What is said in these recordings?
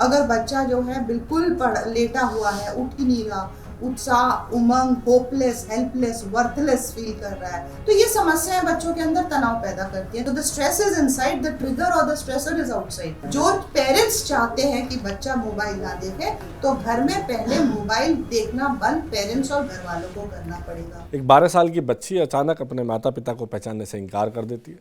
अगर बच्चा जो है बिल्कुल लेटा हुआ है, उठ ही नहीं रहा, उत्साह, उमंग, होपलेस, हेल्पलेस, वर्थलेस फील कर रहा है, तो ये समस्याएं बच्चों के अंदर तनाव पैदा करती हैं। तो the stress is inside, the trigger और द स्ट्रेसर इज आउटसाइड। जो पेरेंट्स चाहते हैं कि बच्चा मोबाइल ना देखे, तो घर में पहले मोबाइल देखना बंद पेरेंट्स और घर वालों को करना पड़ेगा। एक 12 साल की बच्ची अचानक अपने माता पिता को पहचानने से इनकार कर देती है।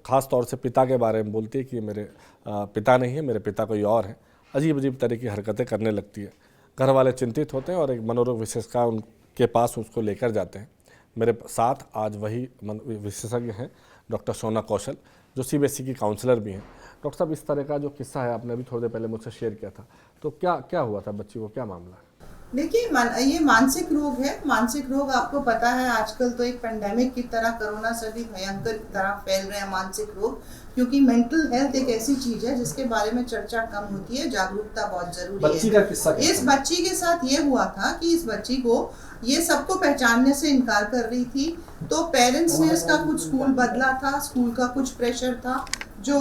खास तौर से पिता के बारे में बोलती है कि ये मेरे पिता नहीं है, मेरे पिता कोई और है। अजीब अजीब तरह की हरकतें करने लगती है। घर वाले चिंतित होते हैं और एक मनोरोग विशेषज्ञ उनके पास उसको लेकर जाते हैं। मेरे साथ आज वही विशेषज्ञ हैं डॉक्टर सोना कौशल, जो CBSE की काउंसलर भी हैं। डॉक्टर साहब, इस तरह का जो किस्सा है आपने अभी थोड़ी देर पहले मुझसे शेयर किया था, तो क्या हुआ था बच्ची को, क्या मामला है? देखिए, ये मानसिक रोग है। मानसिक रोग आपको पता है आजकल तो एक पेंडेमिक की तरह, कोरोना से भी भयंकर की तरह फैल रहे हैं मानसिक रोग, क्योंकि मेंटल हेल्थ एक ऐसी चीज है जिसके बारे में चर्चा कम होती है, जागरूकता बहुत जरूरी है। बच्ची का किस्सा इस बच्ची के साथ ये हुआ था कि इस बच्ची को ये सबको पहचानने से इनकार कर रही थी, तो पेरेंट्स ने इसका कुछ स्कूल बदला था, स्कूल का कुछ प्रेशर था, जो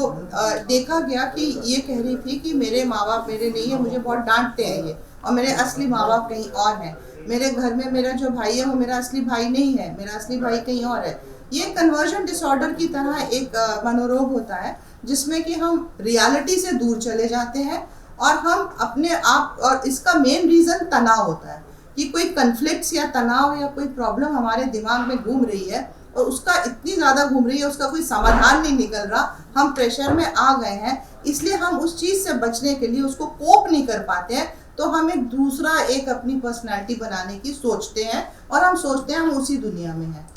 देखा गया कि ये कह रही थी कि मेरे माँ बाप मेरे नहीं है, मुझे बहुत डांटते हैं ये, और मेरे असली माँ बाप कहीं और हैं, मेरे घर में मेरा जो भाई है वो मेरा असली भाई नहीं है, मेरा असली भाई कहीं और है। ये कन्वर्जन डिसऑर्डर की तरह एक मनोरोग होता है, जिसमें कि हम रियलिटी से दूर चले जाते हैं और हम अपने आप, और इसका मेन रीजन तनाव होता है कि कोई कन्फ्लिक्ट्स या तनाव या कोई प्रॉब्लम हमारे दिमाग में घूम रही है और उसका इतनी ज़्यादा घूम रही है, उसका कोई समाधान नहीं निकल रहा, हम प्रेशर में आ गए हैं, इसलिए हम उस चीज़ से बचने के लिए उसको कोप नहीं कर पाते हैं, तो हम एक अपनी पर्सनालिटी बनाने की सोचते हैं और हम सोचते हैं हम उसी दुनिया में हैं।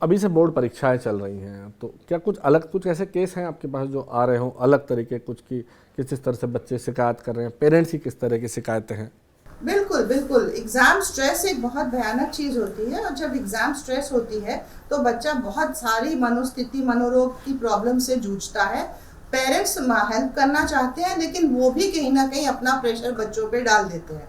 अभी से बोर्ड परीक्षाएं चल रही हैं, तो क्या कुछ ऐसे केस हैं आपके पास जो आ रहे हों अलग तरीके, कुछ की किस तरह से बच्चे शिकायत कर रहे हैं, पेरेंट्स की किस तरह की शिकायतें हैं? बिल्कुल बिल्कुल, एग्जाम स्ट्रेस एक बहुत भयानक चीज़ होती है, और जब एग्जाम स्ट्रेस होती है तो बच्चा बहुत सारी मनोस्थिति, मनोरोग की प्रॉब्लम से जूझता है। पेरेंट्स हेल्प करना चाहते हैं, लेकिन वो भी कहीं ना कहीं अपना प्रेशर बच्चों पे डाल देते हैं।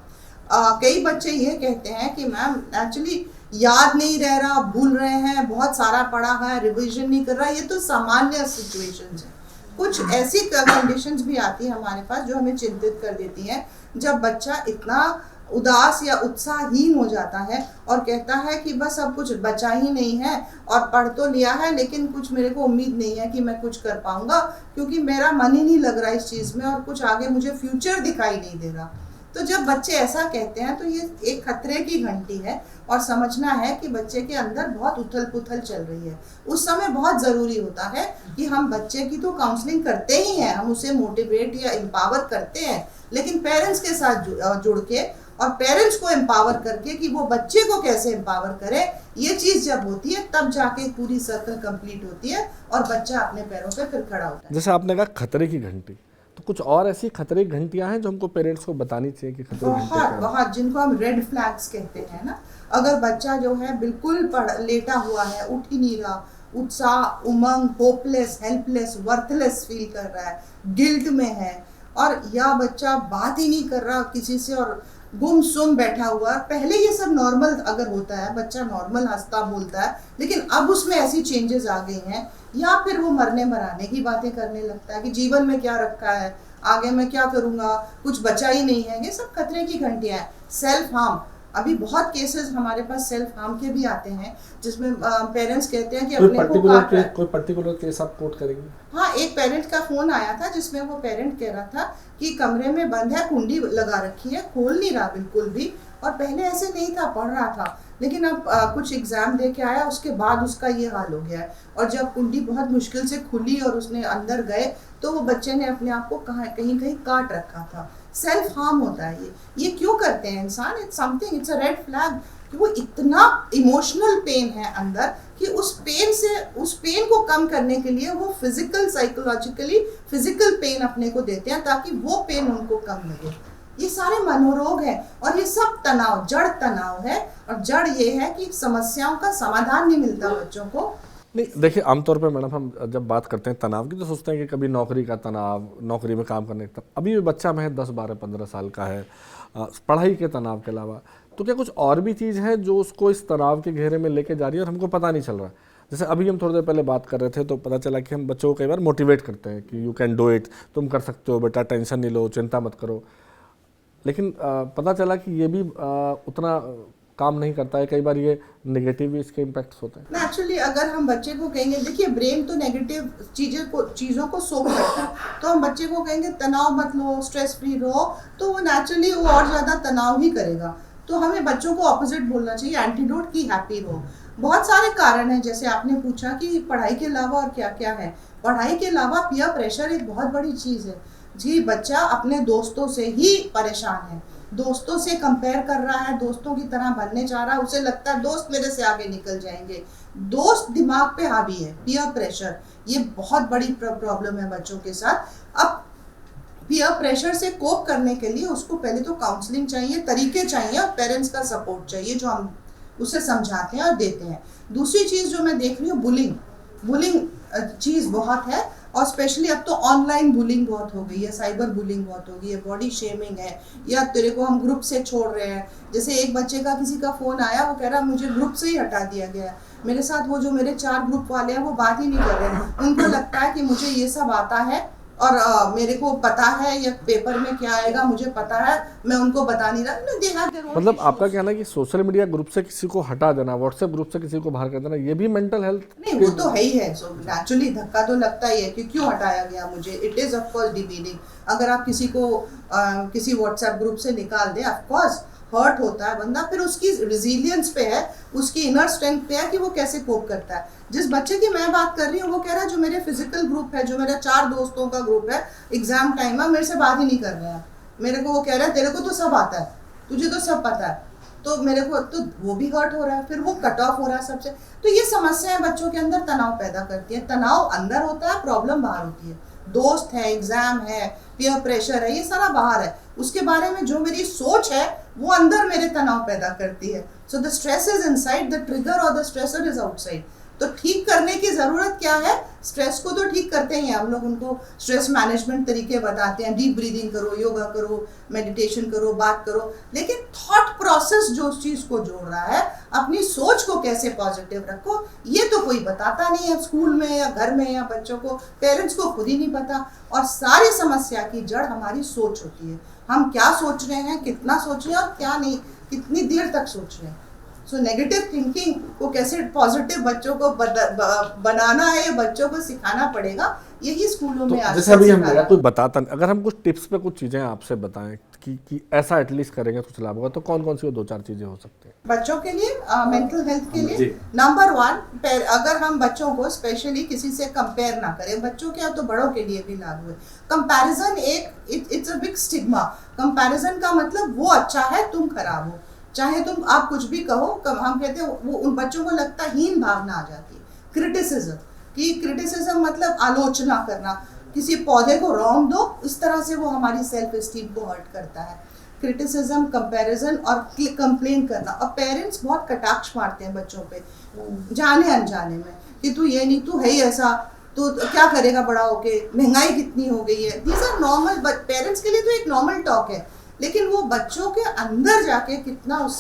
कई बच्चे ये कहते हैं कि मैम एक्चुअली याद नहीं रह रहा, भूल रहे हैं, बहुत सारा पढ़ा है, रिवीजन नहीं कर रहा, ये तो सामान्य सिचुएशंस है। कुछ ऐसी कंडीशंस भी आती है हमारे पास जो हमें चिंतित कर देती हैं, जब बच्चा इतना उदास या उत्साहहीन हो जाता है और कहता है कि बस अब कुछ बचा ही नहीं है, और पढ़ तो लिया है लेकिन कुछ मेरे को उम्मीद नहीं है कि मैं कुछ कर पाऊंगा, क्योंकि मेरा मन ही नहीं लग रहा इस चीज़ में और कुछ आगे मुझे फ्यूचर दिखाई नहीं दे रहा। तो जब बच्चे ऐसा कहते हैं तो ये एक खतरे की घंटी है, और समझना है कि बच्चे के अंदर बहुत उथल पुथल चल रही है। उस समय बहुत ज़रूरी होता है कि हम बच्चे की तो काउंसलिंग करते ही हैं, हम उसे मोटिवेट या एम्पावर करते हैं, लेकिन पेरेंट्स के साथ जुड़ के और पेरेंट्स को एम्पावर करके कि वो बच्चे को कैसे एम्पावर करे, ये चीज़ जब होती है तब जाके पूरी सर्कल कंप्लीट होती है और बच्चा अपने पैरों पे फिर खड़ा होता है। जैसे आपने कहा खतरे की घंटी, तो कुछ और ऐसी खतरे की घंटियां हैं जो हमको पेरेंट्स को बतानी चाहिए कि खतरे की घंटियां बहुत, जिनको हम रेड फ्लैग्स कहते हैं ना। अगर बच्चा जो है बिल्कुल लेटा हुआ है, उठ ही नहीं रहा, उत्साह, उमंग, होपलेस, हेल्पलेस, वर्थलेस फील कर रहा है, गिल्ट में है, और या बच्चा बात ही नहीं कर रहा किसी से और गुमसुम बैठा हुआ। पहले ये सब नॉर्मल अगर होता है, बच्चा नॉर्मल हंसता बोलता है, लेकिन अब उसमें ऐसी चेंजेस आ गई हैं, या फिर वो मरने मराने की बातें करने लगता है कि जीवन में क्या रखा है, आगे मैं क्या करूँगा, कुछ बचा ही नहीं है। ये सब खतरे की घंटियाँ हैं। सेल्फ हार्म, अभी बहुत केसेस हमारे पास सेल्फ हार्म के भी आते हैं, जिसमें पेरेंट्स कहते हैं कि अपने को काट रहा है। कोई पर्टिकुलर केस आप कोट करेंगे? हाँ, एक पेरेंट का फोन आया था जिसमें वो पेरेंट कह रहा था कि कमरे में बंद है, कुंडी लगा रखी है, खोल नहीं रहा बिल्कुल भी, और पहले ऐसे नहीं था, पढ़ रहा था, लेकिन अब कुछ एग्जाम दे के आया, उसके बाद उसका ये हाल हो गया है। और जब कुंडी बहुत मुश्किल से खुली और उसने अंदर गए तो वो बच्चे ने अपने आप को कहीं कहीं काट रखा था। सेल्फ हार्म होता है ये क्यों करते हैं इंसान? It's something, it's a red flag कि वो इतना इमोशनल पेन है अंदर कि उस पेन को कम करने के लिए वो साइकोलॉजिकली फिजिकल पेन अपने को देते हैं ताकि वो पेन उनको कम लगे। ये सारे मनोरोग हैं और ये सब तनाव, जड़ तनाव है, और जड़ ये है कि समस्याओं का समाधान नहीं मिलता बच्चों को। नहीं, देखिए आमतौर पर मैडम हम जब बात करते हैं तनाव की तो सोचते हैं कि कभी नौकरी का तनाव, नौकरी में काम करने का, अभी भी बच्चा महज 10, 12, 15 साल का है, पढ़ाई के तनाव के अलावा तो क्या कुछ और भी चीज़ है जो उसको इस तनाव के घेरे में लेके जा रही है और हमको पता नहीं चल रहा है? जैसे अभी हम थोड़ी देर पहले बात कर रहे थे तो पता चला कि हम बच्चों को कई बार मोटिवेट करते हैं कि यू कैन डू इट, तुम कर सकते हो बेटा, टेंशन नहीं लो, चिंता मत करो। लेकिन पता चला कि ये भी उतना काम नहीं करता है, कई बार ये नेगेटिव भी इसके इम्पैक्ट्स होते हैं। एक्चुअली अगर हम बच्चे को कहेंगे, देखिए ब्रेन तो नेगेटिव चीज़ों को सोख करता है, तो हम बच्चे को कहेंगे तनाव मत लो, स्ट्रेस फ्री रहो, तो वो नेचुरली वो और ज़्यादा तनाव ही करेगा। तो हमें बच्चों को ऑपोजिट बोलना चाहिए, एंटीडोट की हैप्पी रहो। बहुत सारे कारण हैं, जैसे आपने पूछा कि पढ़ाई के अलावा और क्या क्या है। पढ़ाई के अलावा पीयर प्रेशर एक बहुत बड़ी चीज़ है जी। बच्चा अपने दोस्तों से ही परेशान है, दोस्तों से कंपेयर कर रहा है, दोस्तों की तरह बनने जा रहा है, उसे लगता है दोस्त मेरे से आगे निकल जाएंगे। दोस्त दिमाग पे हावी है, पीयर प्रेशर, ये बहुत बड़ी प्रॉब्लम है बच्चों के साथ। अब पीयर प्रेशर से कोप करने के लिए उसको पहले तो काउंसलिंग चाहिए, तरीके चाहिए और पेरेंट्स का सपोर्ट चाहिए जो हम उसे समझाते हैं और देते हैं। दूसरी चीज़ जो मैं देख रही हूँ, बुलिंग चीज़ बहुत है, और स्पेशली अब तो ऑनलाइन बुलिंग बहुत हो गई है, साइबर बुलिंग बहुत हो गई है, बॉडी शेमिंग है, या तेरे को हम ग्रुप से छोड़ रहे हैं। जैसे एक बच्चे का किसी का फ़ोन आया, वो कह रहा मुझे ग्रुप से ही हटा दिया गया, मेरे साथ वो जो मेरे 4 ग्रुप वाले हैं वो बात ही नहीं कर रहे हैं, उनको लगता है कि मुझे ये सब आता है और मेरे को पता है ये पेपर में क्या आएगा, मुझे पता है, मैं उनको बता नहीं रहा। मतलब आपका कहना है कि सोशल मीडिया ग्रुप से किसी को हटा देना, व्हाट्सएप ग्रुप से किसी को बाहर कर देना, ये भी मेंटल हेल्थ नहीं, वो तो है ही है। सो नेचुरली धक्का तो लगता ही है कि क्यों हटाया गया मुझे। It is of course demeaning. अगर आप किसी को किसी व्हाट्सएप ग्रुप से निकाल दें, ऑफ कोर्स हर्ट होता है बंदा, फिर उसकी रिजिलियंस पे है, उसकी इनर स्ट्रेंथ पे है कि वो कैसे कोप करता है। जिस बच्चे की मैं बात कर रही हूँ वो कह रहा है जो मेरे फिजिकल ग्रुप है, जो मेरा 4 दोस्तों का ग्रुप है, एग्जाम टाइम है, मेरे से बात ही नहीं कर रहे हैं। मेरे को वो कह रहा है तेरे को तो सब आता है, तुझे तो सब पता है, तो मेरे को तो वो भी हर्ट हो रहा है, फिर वो कट ऑफ हो रहा है सबसे। तो ये समस्याएं बच्चों के अंदर तनाव पैदा करती है। तनाव अंदर होता है, प्रॉब्लम बाहर होती है। दोस्त है, एग्जाम है, पीयर प्रेशर है, ये सारा बाहर है। उसके बारे में जो मेरी सोच है वो अंदर मेरे तनाव पैदा करती है। So the stress is inside, the trigger और द स्ट्रेसर इज आउटसाइड। तो ठीक करने की ज़रूरत क्या है? स्ट्रेस को तो ठीक करते ही हैं हम लोग, उनको स्ट्रेस मैनेजमेंट तरीके बताते हैं, डीप ब्रीदिंग करो, योगा करो, मेडिटेशन करो, बात करो, लेकिन थॉट प्रोसेस जो उस चीज़ को जोड़ रहा है, अपनी सोच को कैसे पॉजिटिव रखो, ये तो कोई बताता नहीं है स्कूल में या घर में या बच्चों को, पेरेंट्स को खुद ही नहीं पता। और सारी समस्या की जड़ हमारी सोच होती है। हम क्या सोच रहे हैं, कितना सोच रहे हैं और क्या नहीं, कितनी देर तक सोच रहे हैं। सो नेगेटिव थिंकिंग को कैसे पॉजिटिव बच्चों को बनाना है, ये बच्चों को सिखाना पड़ेगा, यही स्कूलों में आज जैसे अभी हम कोई बताता नहीं, अगर हम कुछ टिप्स पे कुछ चीज़ें आपसे बताएं कि ऐसा एटलीस्ट करेंगे तो कुछ लाभ होगा, तो कौन कौन सी वो 2-4 चीज़ें हो सकती हैं बच्चों के लिए, मेंटल हेल्थ के लिए? नंबर 1, अगर हम बच्चों को स्पेशली किसी से कंपेयर ना करें, बच्चों के तो बड़ों के लिए भी लागू है। Comparison it's a big stigma. Comparison का मतलब वो अच्छा है, तुम खराब हो, चाहे तुम आप कुछ भी कहो। हम कहते हैं वो उन बच्चों को लगता है, हीन भावना आ जाती है। क्रिटिसिज्म मतलब आलोचना करना, किसी पौधे को रौंद दो, इस तरह से वो हमारी सेल्फ एस्टीम को हर्ट करता है। क्रिटिसिज्म, कंपैरिजन और कंप्लेन करना। और पेरेंट्स बहुत कटाक्ष मारते हैं बच्चों पे जाने अनजाने में कि तू ये नहीं, तू है ही ऐसा, तो क्या करेगा बड़ा होके, महंगाई कितनी हो गई है। These are normal, but parents के लिए तो एक नॉर्मल टॉक है, लेकिन वो बच्चों के अंदर जाके कितना उस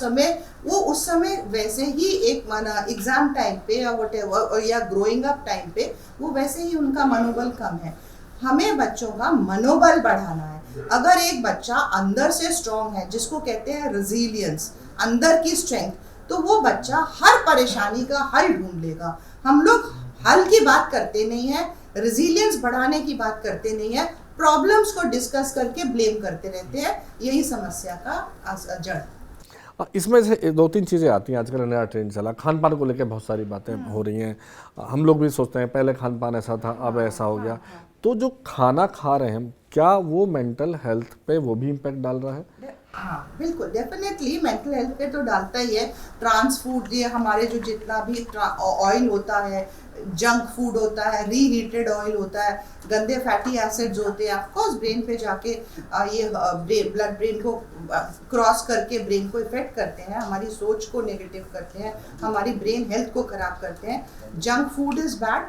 समय वैसे ही एक माना एग्जाम टाइम पे या व्हाटएवर या ग्रोइंग अप टाइम पे वो वैसे ही उनका मनोबल कम है। हमें बच्चों का मनोबल बढ़ाना है। अगर एक बच्चा अंदर से स्ट्रांग है, जिसको कहते हैं रेजिलियंस, अंदर की स्ट्रेंथ, तो वो बच्चा हर परेशानी का हल ढूंढ लेगा। हम लोग हल की बात करते नहीं है, रेजिलियंस बढ़ाने की बात करते नहीं है, प्रॉब्लम्स को डिस्कस करके ब्लेम करते रहते हैं। यही समस्या का जड़। इसमें से 2-3 चीज़ें आती हैं। आजकल नया ट्रेंड चला, खान पान को लेकर बहुत सारी बातें हो रही हैं। हम लोग भी सोचते हैं पहले खान पान ऐसा था, अब ऐसा हो गया। तो जो खाना खा रहे हैं, क्या वो मेंटल हेल्थ पे वो भी इम्पैक्ट डाल रहा है? हाँ बिल्कुल, डेफिनेटली मेंटल हेल्थ पे तो डालता ही है। ट्रांस फूड, ये हमारे जो जितना भी ऑयल होता है, जंक फूड होता है, रीहीटेड ऑयल होता है, गंदे फैटी एसिड्स होते हैं, ऑफ कोर्स ब्रेन पे जाके ये ब्लड ब्रेन को क्रॉस करके ब्रेन को इफेक्ट करते हैं, हमारी सोच को नेगेटिव करते हैं, हमारी ब्रेन हेल्थ को खराब करते हैं। Junk food is bad,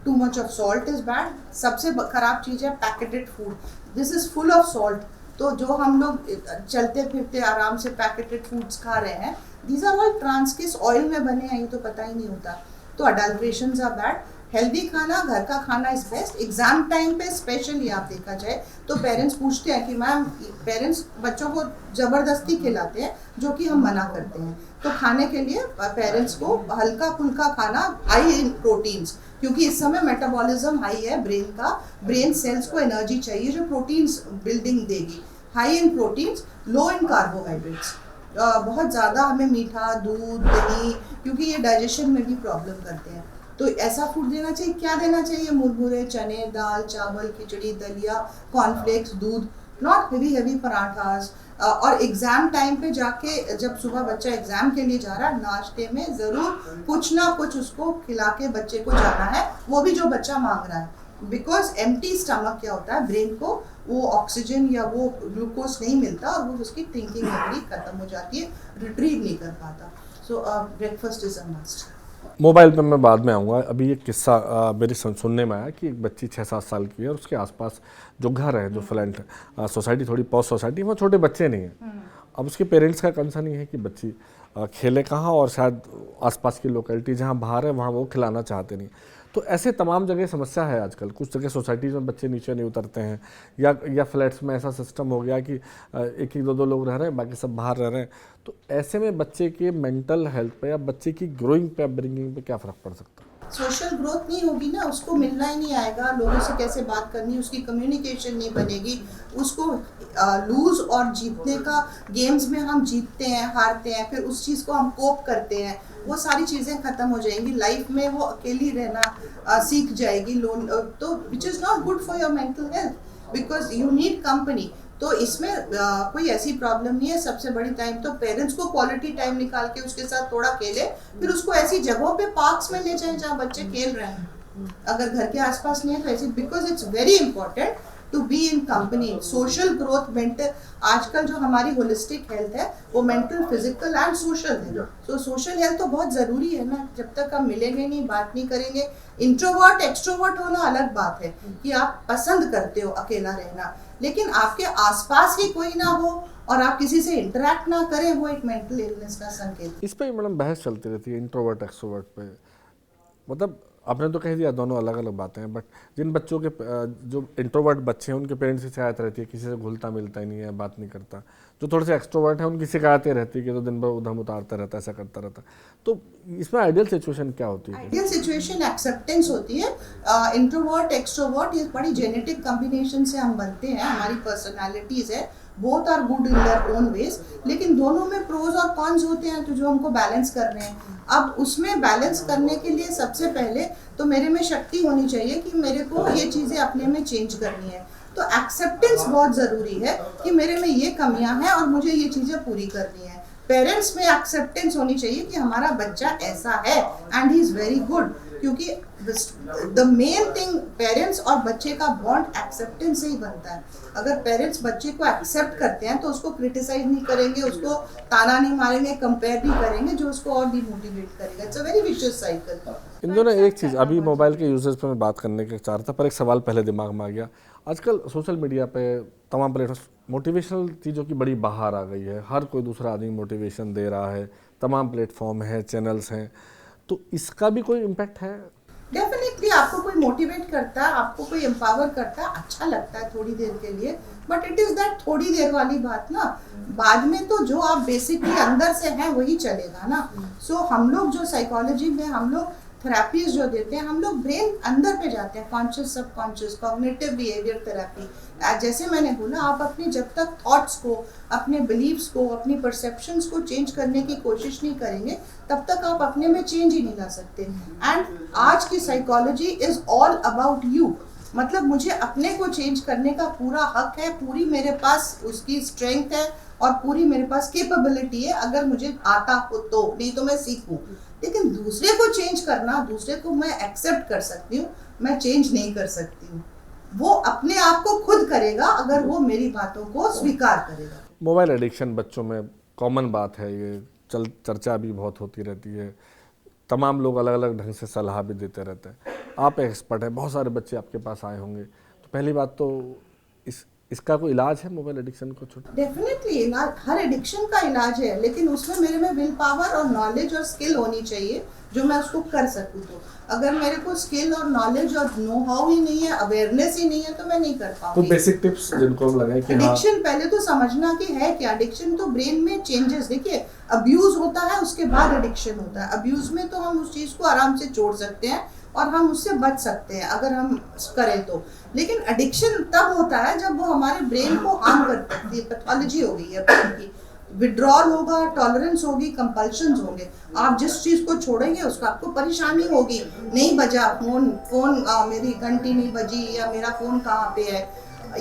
too much of salt is bad. सबसे खराब चीज़ है packeted food, this is full of salt. तो जो हम लोग चलते फिरते आराम से पैकेटेड फूड्स खा रहे हैं, दीज आर ऑल ट्रांस, किस ऑयल में बने हैं ये तो पता ही नहीं होता। तो अडल्ट्रेशंस आर बैड। हेल्दी खाना, घर का खाना इज बेस्ट। एग्जाम टाइम पे स्पेशली आप देखा जाए तो पेरेंट्स पूछते हैं कि मैम, पेरेंट्स बच्चों को ज़बरदस्ती खिलाते हैं जो कि हम मना करते हैं। तो खाने के लिए पेरेंट्स को हल्का फुल्का खाना, हाई इन प्रोटीन्स, क्योंकि इस समय मेटाबॉलिज्म हाई है ब्रेन का, ब्रेन सेल्स को एनर्जी चाहिए जो प्रोटीन्स बिल्डिंग देगी। High in proteins, low in carbohydrates. बहुत ज़्यादा हमें मीठा, दूध, दही, क्योंकि ये डाइजेशन में भी प्रॉब्लम करते हैं, तो ऐसा फूड देना चाहिए। क्या देना चाहिए? मुरमुरे, चने, दाल, चावल, खिचड़ी, दलिया, कॉर्नफ्लेक्स, दूध, नॉट हेवी पराठास। और एग्जाम टाइम पे जाके जब सुबह बच्चा एग्जाम के लिए जा रहा है, नाश्ते में ज़रूर कुछ ना कुछ उसको खिला के बच्चे को जाना है, वो भी जो बच्चा मांग रहा है। बिकॉज एम्प्टी स्टमक क्या होता है, ब्रेन को वो ऑक्सीजन या वो ग्लूकोज नहीं मिलता और वो उसकी थिंकिंग मेमोरी खत्म हो जाती है, रिट्रीव नहीं कर पाता। सो breakfast is a must. Mobile पे मैं बाद में आऊँगा। अभी एक किस्सा मेरे सुनने में आया कि एक बच्ची 6-7 साल की है और उसके आसपास जो घर है, जो फ्लैट सोसाइटी, थोड़ी पॉश सोसाइटी, वहाँ छोटे बच्चे नहीं हैं। अब उसके पेरेंट्स का कंसर्न ये है कि बच्ची खेले कहाँ, और शायद आसपास की लोकेलिटी जहाँ बाहर है वहाँ वो खिलाना चाहते नहीं। तो ऐसे तमाम जगह समस्या है आजकल। कुछ जगह सोसाइटीज़ में बच्चे नीचे नहीं उतरते हैं, या फ्लैट्स में ऐसा सिस्टम हो गया कि एक एक दो लोग रह रहे हैं, बाकी सब बाहर रह रहे हैं। तो ऐसे में बच्चे के मेंटल हेल्थ पे या बच्चे की ग्रोइंग पे, अपब्रिंगिंग पे क्या फ़र्क पड़ सकता है? सोशल ग्रोथ नहीं होगी ना, उसको मिलना ही नहीं आएगा, लोगों से कैसे बात करनी, उसकी कम्युनिकेशन नहीं बनेगी, उसको लूज और जीतने का, गेम्स में हम जीतते हैं, हारते हैं, फिर उस चीज़ को हम कोप करते हैं, वो सारी चीज़ें ख़त्म हो जाएंगी। लाइफ में वो अकेली रहना सीख जाएगी, लोन, तो which is not good for your mental health, because you need company. तो इसमें कोई ऐसी प्रॉब्लम नहीं है। सबसे बड़ी टाइम तो पेरेंट्स को क्वालिटी टाइम निकाल के उसके साथ थोड़ा खेले, फिर उसको ऐसी जगहों पे, पार्क्स में ले जाए जहाँ बच्चे खेल रहे हैं, अगर घर के आसपास नहीं है तो ऐसी, because it's very important to be in company. Social growth, mental, आजकल जो हमारी होलिस्टिक हेल्थ है वो मेंटल, फिजिकल एंड सोशल है। तो सोशल हेल्थ तो बहुत ज़रूरी है ना, जब तक हम मिलेंगे नहीं, बात नहीं करेंगे। इंट्रोवर्ट एक्सट्रोवर्ट होना अलग बात है कि आप पसंद करते हो अकेला रहना, लेकिन आपके आसपास ही कोई ना हो और आप किसी से इंटरेक्ट ना करें, वो एक मेंटल इलनेस का संकेत। इस पर मैडम बहस चलती रहती है इंट्रोवर्ट एक्सट्रोवर्ट पे। मतलब आपने तो कह दिया दोनों अलग अलग बातें हैं, बट जिन बच्चों के जो इंट्रोवर्ट बच्चे हैं उनके पेरेंट्स की शिकायत रहती है किसी से घुलता मिलता ही नहीं है, बात नहीं करता। जो थोड़े से एक्सट्रोवर्ट हैं उनकी शिकायतें रहती है कि तो दिन भर उधम उतारता रहता है, ऐसा करता रहता है। तो इसमें आइडियल सिचुएशन क्या होती है? आइडियल सिचुएशन एक्सेप्टेंस होती है। इंट्रोवर्ट एक्सट्रोवर्ट ये बड़ी जेनेटिक कॉम्बिनेशन से हम बनते हैं, हमारी पर्सनालिटीज है, both are good in their own ways, लेकिन दोनों में प्रोज और कॉन्स होते हैं, तो जो हमको बैलेंस करने हैं। अब उसमें बैलेंस करने के लिए सबसे पहले तो मेरे में शक्ति होनी चाहिए कि मेरे को ये चीज़ें अपने में चेंज करनी है। तो एक्सेप्टेंस बहुत ज़रूरी है कि मेरे में ये कमियां हैं और मुझे ये चीज़ें पूरी करनी है। पेरेंट्स में एक्सेप्टेंस होनी चाहिए कि हमारा बच्चा ऐसा है and he is very good, क्योंकि द मेन थिंग पेरेंट्स और बच्चे का बॉन्ड एक्सेप्टेंस से ही बनता है। अगर पेरेंट्स बच्चे को एक्सेप्ट करते हैं तो उसको क्रिटिसाइज नहीं करेंगे, उसको ताना नहीं मारेंगे, कंपेयर नहीं करेंगे, जो उसको और डिमोटिवेट करेगा। It's a very vicious cycle. इन दोनों एक चीज़, अभी मोबाइल के यूजेस पे मैं बात करने के चाह रहा था, पर एक सवाल पहले दिमाग में आ गया। आजकल सोशल मीडिया पे तमाम प्लेटफॉर्म मोटिवेशनल चीज़ों की बड़ी बहार आ गई है, हर कोई दूसरा आदमी मोटिवेशन दे रहा है, तमाम प्लेटफॉर्म है, चैनल्स हैं, तो इसका भी कोई इम्पैक्ट है? डेफिनेटली आपको कोई मोटिवेट करता है, आपको कोई एम्पावर करता है, अच्छा लगता है थोड़ी देर के लिए, बट इट इज़ दैट थोड़ी देर वाली बात ना, बाद में तो जो आप बेसिकली अंदर से हैं वही चलेगा ना। सो हम लोग जो साइकोलॉजी में हम लोग थेरापीज जो देते हैं, हम लोग ब्रेन अंदर पे जाते हैं, conscious subconscious, cognitive behaviour therapy. जैसे मैंने बोला, आप अपने जब तक थॉट्स को, अपने बिलीव्स को, अपनी परसेप्शंस को चेंज करने की कोशिश नहीं करेंगे, तब तक आप अपने में चेंज ही नहीं ला सकते। एंड आज की psychology is all about you, मतलब मुझे अपने को चेंज करने का पूरा हक है, पूरी मेरे पास उसकी स्ट्रेंथ है और पूरी मेरे पास कैपेबिलिटी है, अगर मुझे आता हो तो, नहीं तो मैं सीखूं। लेकिन दूसरे को चेंज करना, दूसरे को मैं एक्सेप्ट कर सकती हूँ, मैं चेंज नहीं कर सकती हूँ। वो अपने आप को खुद करेगा अगर वो मेरी बातों को स्वीकार करेगा। मोबाइल एडिक्शन बच्चों में कॉमन बात है, ये चर्चा भी बहुत होती रहती है, तमाम लोग अलग अलग ढंग से सलाह भी देते रहते हैं। आप एक्सपर्ट हैं, बहुत सारे बच्चे आपके पास आए होंगे, तो पहली बात तो इसका कोई इलाज है मोबाइल एडिक्शन को छुटकारा? डेफिनेटली इलाज, हर एडिक्शन का इलाज है, लेकिन उसमें मेरे में विल पावर और नॉलेज और स्किल होनी चाहिए जो मैं उसको कर सकूँ। तो अगर मेरे को स्किल और नॉलेज और नो हाउ ही नहीं है, अवेयरनेस ही नहीं है, तो मैं नहीं कर तो पाऊंगी। बेसिक टिप्स जिनको हम लगाए कि एडिक्शन पहले तो समझना कि है क्या। एडिक्शन तो ब्रेन में चेंजेस, देखिए अब्यूज होता है उसके बाद एडिक्शन होता है। अब्यूज में तो हम उस चीज को आराम से छोड़ सकते हैं और हम उससे बच सकते हैं अगर हम करें तो। लेकिन एडिक्शन तब होता है जब वो हमारे ब्रेन को हार्म कर सकती है, पैथोलॉजी हो गई है ब्रेन की। विड्रॉल होगा, टॉलरेंस होगी, कंपल्शंस होंगे। आप जिस चीज को छोड़ेंगे उसका आपको परेशानी होगी। नहीं बजा फोन मेरी घंटी नहीं बजी, या मेरा फोन कहाँ पे है,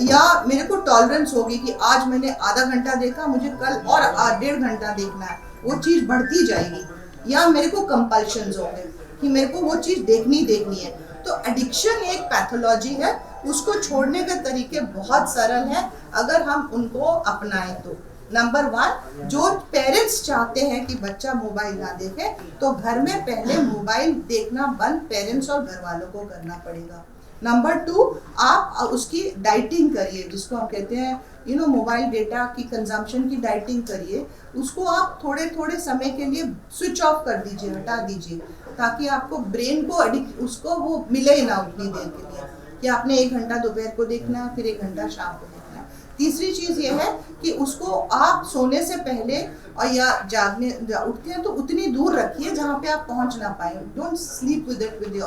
या मेरे को टॉलरेंस होगी कि आज मैंने आधा घंटा देखा, मुझे कल और 1.5 घंटा देखना है, वो चीज बढ़ती जाएगी। या मेरे को कंपल्शंस होंगे कि मेरे को वो चीज देखनी है। तो एडिक्शन एक पैथोलॉजी है, उसको छोड़ने के तरीके बहुत सरल है अगर हम उनको अपनाएं तो। नंबर 1, जो पेरेंट्स चाहते हैं कि बच्चा मोबाइल ना देखे, तो घर में पहले मोबाइल देखना बंद पेरेंट्स और घर वालों को करना पड़ेगा। नंबर 2, आप उसकी डाइटिंग करिए, जिसको हम कहते हैं मोबाइल डेटा की कंजम्पशन की डाइटिंग करिए। उसको आप थोड़े थोड़े समय के लिए स्विच ऑफ कर दीजिए, हटा दीजिए, ताकि आपको ब्रेन को उसको वो मिले ही ना उतनी देर के लिए कि आपने 1 घंटा दोपहर को देखना है, फिर 1 घंटा शाम को देखना है। तीसरी चीज़ ये है कि उसको आप सोने से पहले और या उठते हैं तो उतनी दूर रखिए जहाँ पे आप पहुँच ना पाए। Don't sleep with it with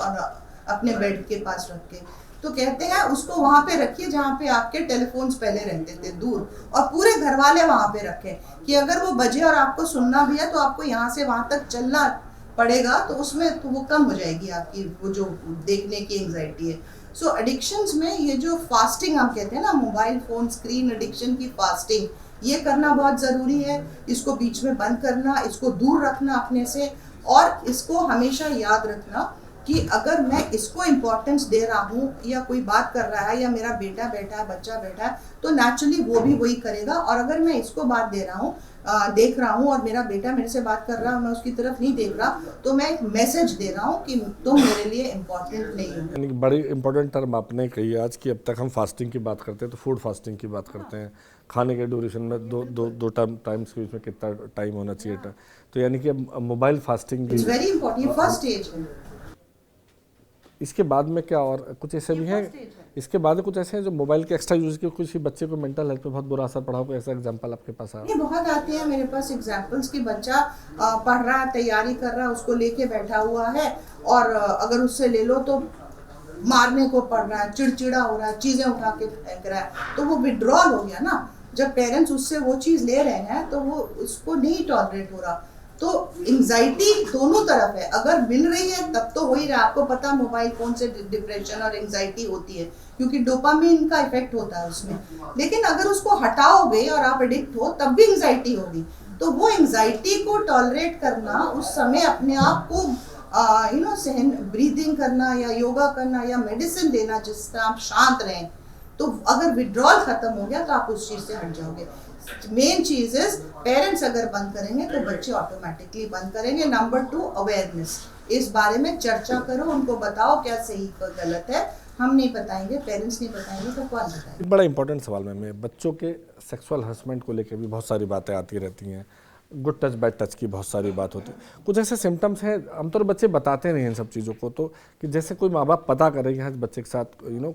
अपने बेड के पास रख के। तो कहते हैं उसको वहां पे रखिए जहाँ पे आपके टेलीफोन्स पहले रहते थे, दूर, और पूरे घर वाले वहां पे रखें कि अगर वो बजे और आपको सुनना भी है तो आपको यहाँ से वहां तक चलना पड़ेगा, तो उसमें तो वो कम हो जाएगी आपकी वो जो देखने की एंग्जाइटी है। सो एडिक्शंस में ये जो फास्टिंग हम कहते हैं ना, मोबाइल फोन स्क्रीन एडिक्शन की फास्टिंग, ये करना बहुत ज़रूरी है। इसको बीच में बंद करना, इसको दूर रखना अपने से, और इसको हमेशा याद रखना कि अगर मैं इसको इम्पोर्टेंस दे रहा हूँ, या कोई बात कर रहा है, या मेरा बेटा बैठा है, बच्चा बैठा है, तो नेचुरली वो भी वही करेगा। और अगर मैं इसको बात दे रहा हूँ, देख रहा हूँ, और मेरा बेटा मेरे से बात कर रहा है, मैं उसकी तरफ नहीं देख रहा, तो मैं एक मैसेज दे रहा हूँ कि तुम मेरे लिए इम्पोर्टेंट नहीं हो। यानी बड़ी इंपॉर्टेंट टर्म आपने कही आज कि अब तक हम फास्टिंग की बात करते हैं तो फूड फास्टिंग की बात करते हैं। खाने के ड्यूरेशन में दो टाइम्स के बीच में कितना टाइम होना चाहिए, तो यानी कि अब मोबाइल फास्टिंग भी इट्स वेरी इंपॉर्टेंट, ये फर्स्ट स्टेज है। इसके बाद में क्या और कुछ ऐसे भी हैं, इसके बाद कुछ ऐसे हैं जो मोबाइल के एक्स्ट्रा यूज के कुछ बच्चे को मेंटल हेल्थ पे बहुत बुरा असर पड़ा हो, कोई ऐसा एग्जांपल आपके पास आया? ये बहुत आते हैं मेरे पास एग्जांपल्स कि बच्चा पढ़ रहा है, तैयारी कर रहा है, उसको लेके बैठा हुआ है, और अगर उससे ले लो तो मारने को पड़ रहा है, चिड़चिड़ा हो रहा है, चीज़ें उठा के फेंक रहा है, तो वो विड्रॉल हो गया ना। जब पेरेंट्स उससे वो चीज़ ले रहे हैं तो वो उसको नहीं टॉलरेट हो रहा। तो एंग्जाइटी दोनों तरफ है, अगर मिल रही है तब तो हो ही रहा। आपको पता मोबाइल फोन से डिप्रेशन और एंग्जाइटी होती है, क्योंकि डोपामिन का इफेक्ट होता है उसमें। लेकिन अगर उसको हटाओगे और आप एडिक्ट हो, तब भी एंग्जाइटी होगी। तो वो एंग्जाइटी को टॉलरेट करना, उस समय अपने आप को सहन, ब्रीदिंग करना, या योगा करना, या मेडिसिन लेना जिससे आप शांत रहें, तो अगर विड्रॉल खत्म हो गया तो आप उस चीज से हट जाओगे। मेन चीज इज पेरेंट्स अगर बंद करेंगे तो बच्चे ऑटोमेटिकली बंद करेंगे। नंबर 2, अवेयरनेस, इस बारे में चर्चा करो, उनको बताओ क्या सही क्या गलत है। हम नहीं बताएंगे, पेरेंट्स नहीं बताएंगे, तो कौन बताएंगे? बड़ा इंपॉर्टेंट सवाल में बच्चों के सेक्सुअल हरासमेंट को लेकर भी बहुत सारी बातें आती रहती हैं। गुड टच बैड टच की बहुत सारी बात होती है। कुछ ऐसे सिम्टम्स हैं, आमतौर बच्चे बताते नहीं हैं इन सब चीज़ों को, तो कि जैसे कोई माँ बाप पता करे कि हाँ बच्चे के साथ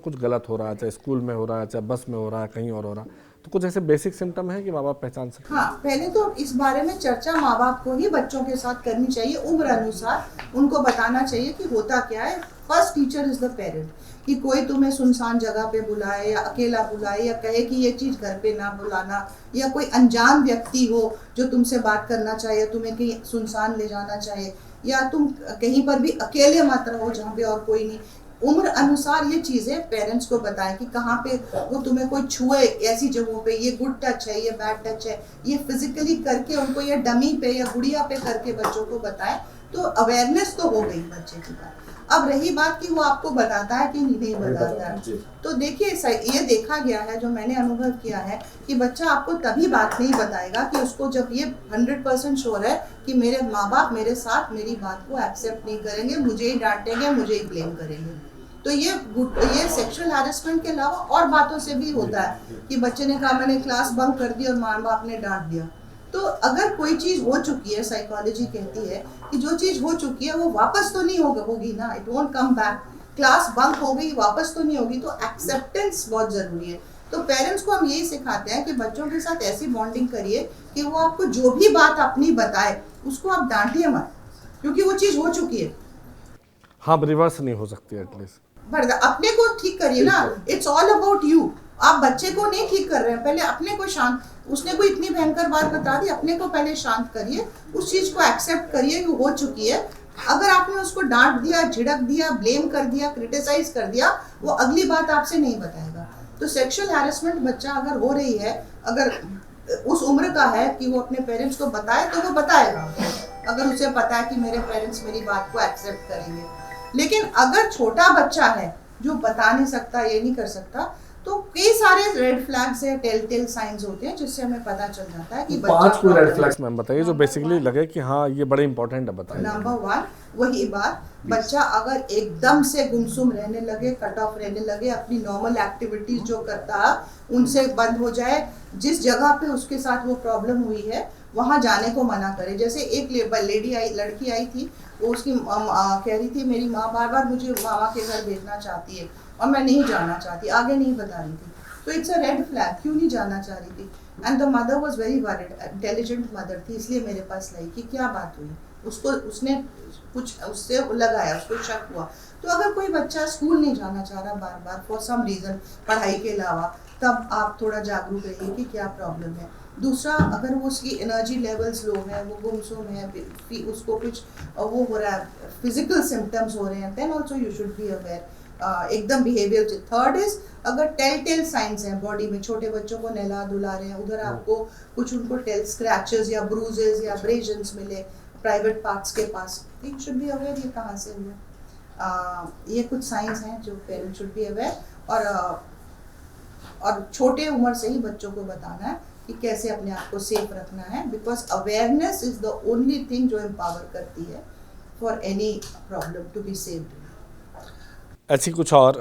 कुछ गलत हो रहा है, चाहे स्कूल में हो रहा है, चाहे बस में हो रहा है, कहीं और हो रहा है, तो कुछ ऐसे बेसिक सिम्टम है कि माँ बाप पहचान सकते हैं? हाँ, पहले तो इस बारे में चर्चा माँ बाप को ही बच्चों के साथ करनी चाहिए। उम्र अनुसार उनको बताना चाहिए कि होता क्या है। First teacher is the parent, कि कोई तुम्हें सुनसान जगह पे बुलाए या अकेला बुलाए, या कहे कि ये चीज़ घर पे ना बुलाना, या कोई अनजान व्यक्ति हो जो तुमसे बात करना चाहे, तुम्हें कहीं सुनसान ले जाना चाहे, या तुम कहीं पर भी अकेले मत रहो जहाँ पे और कोई नहीं। उम्र अनुसार ये चीज़ें पेरेंट्स को बताएं कि कहाँ पे वो तुम्हें कोई छुए, ऐसी जगहों पे ये गुड टच है, ये बैड टच है, ये फिजिकली करके उनको, ये डमी पे या गुड़िया पे करके बच्चों को बताएं। तो अवेयरनेस तो हो गई बच्चे की बात। अब रही बात कि वो आपको बताता है कि नहीं बताता है, तो देखिए ये देखा गया है, जो मैंने अनुभव किया है, कि बच्चा आपको तभी बात नहीं बताएगा कि उसको जब ये 100% श्योर है कि मेरे माँ बाप मेरे साथ मेरी बात को एक्सेप्ट नहीं करेंगे, मुझे ही डांटेंगे, मुझे ही ब्लेम करेंगे। तो ये सेक्सुअल हैरेसमेंट के अलावा और बातों से भी होता है कि बच्चे ने कहा मैंने क्लास बंक कर दी और माँ बाप ने डांट दिया। तो अगर कोई चीज हो चुकी है, साइकोलॉजी कहती है कि जो चीज हो चुकी है वो वापस तो नहीं होगी ना, it won't come back. Class bunk हो गई, वापस तो नहीं होगी, तो एक्सेप्टेंस बहुत जरूरी है। तो पेरेंट्स को हम यही सिखाते हैं कि बच्चों के साथ ऐसी बॉन्डिंग करिए कि वो आपको जो भी बात अपनी बताए उसको आप डांटिए मत, क्योंकि वो चीज हो चुकी है। हाँ, रिवर्स नहीं हो सकती एटलीस्ट। पर अपने को ठीक करिए ना, इट्स ऑल अबाउट यू। आप बच्चे को नहीं ठीक कर रहे हैं, पहले अपने को शांत, उसने कोई इतनी भयंकर बात बता दी, अपने को पहले शांत करिए, उस चीज को एक्सेप्ट करिए कि हो चुकी है। अगर आपने उसको डांट दिया, झिड़क दिया, ब्लेम कर दिया, क्रिटिसाइज कर दिया, वो अगली बात आपसे नहीं बताएगा। तो सेक्सुअल हैरेसमेंट बच्चा अगर हो रही है, अगर उस उम्र का है कि वो अपने पेरेंट्स को बताए तो वो बताएगा, अगर उसे पता है कि मेरे पेरेंट्स मेरी बात को एक्सेप्ट करेंगे। लेकिन अगर छोटा बच्चा है जो बता नहीं सकता, ये नहीं कर सकता, तो कई सारे रेड फ्लैग्स है, टेल साइंस होते हैं जिससे हमें पता चल जाता है कि बच्चा 5 को रेड फ्लैग्स मैम बताइए जो बेसिकली लगे कि हाँ ये बड़े इंपॉर्टेंट है, बताइए। नंबर 1 वही बात, बच्चा अगर एकदम से गुमसुम रहने लगे, कट ऑफ रहने लगे, अपनी नॉर्मल एक्टिविटीज जो करता उनसे बंद हो जाए, जिस जगह पे उसके साथ वो प्रॉब्लम हुई है वहाँ जाने को मना करे। जैसे एक लड़की आई थी, वो उसकी कह रही थी मेरी माँ बार बार मुझे मामा के घर भेजना चाहती है और मैं नहीं जाना चाहती, आगे नहीं बता रही थी, तो इट्स अ रेड फ्लैग, क्यों नहीं जाना चाह रही थी। And the mother was very worried, intelligent mother थी, इसलिए मेरे पास लाई कि क्या बात हुई, उसने कुछ उससे लगाया, उसको शक हुआ। तो अगर कोई बच्चा स्कूल नहीं जाना चाह रहा बार बार फॉर सम रीजन, पढ़ाई के अलावा, तब आप थोड़ा जागरूक रहिए कि क्या प्रॉब्लम है। दूसरा, अगर वो उसकी एनर्जी लेवल्स लो है, वो गुमसुम है, उसको कुछ वो हो रहा है, फिजिकल सिम्टम्स हो रहे हैं, then also you should be aware, एकदम बिहेवियर। थर्ड इज, अगर टेल साइंस हैं बॉडी में, छोटे बच्चों को नहला धुला रहे हैं, उधर आपको कुछ उनको स्क्रैचेस या ब्रूजेस या अब्रेजन्स मिले प्राइवेट पार्ट्स के पास, यू शुड बी अवेयर ये कहाँ से हुआ। ये कुछ साइंस हैं जो पेरेंट्स शुड बी अवेयर, और छोटे उम्र से ही बच्चों को बताना है कि कैसे अपने आप को सेफ रखना है, because awareness is the only thing जो एम्पावर करती है for any problem to be saved. ऐसी कुछ और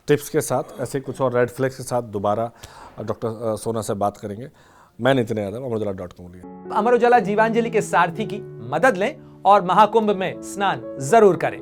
टिप्स के साथ, ऐसे कुछ और रेड फ्लैग्स के साथ दोबारा डॉक्टर सोना से बात करेंगे। मैं नितिन यादव, अमरउजाला.com। अमर उजाला जीवांजलि के सारथी की मदद लें और महाकुंभ में स्नान जरूर करें।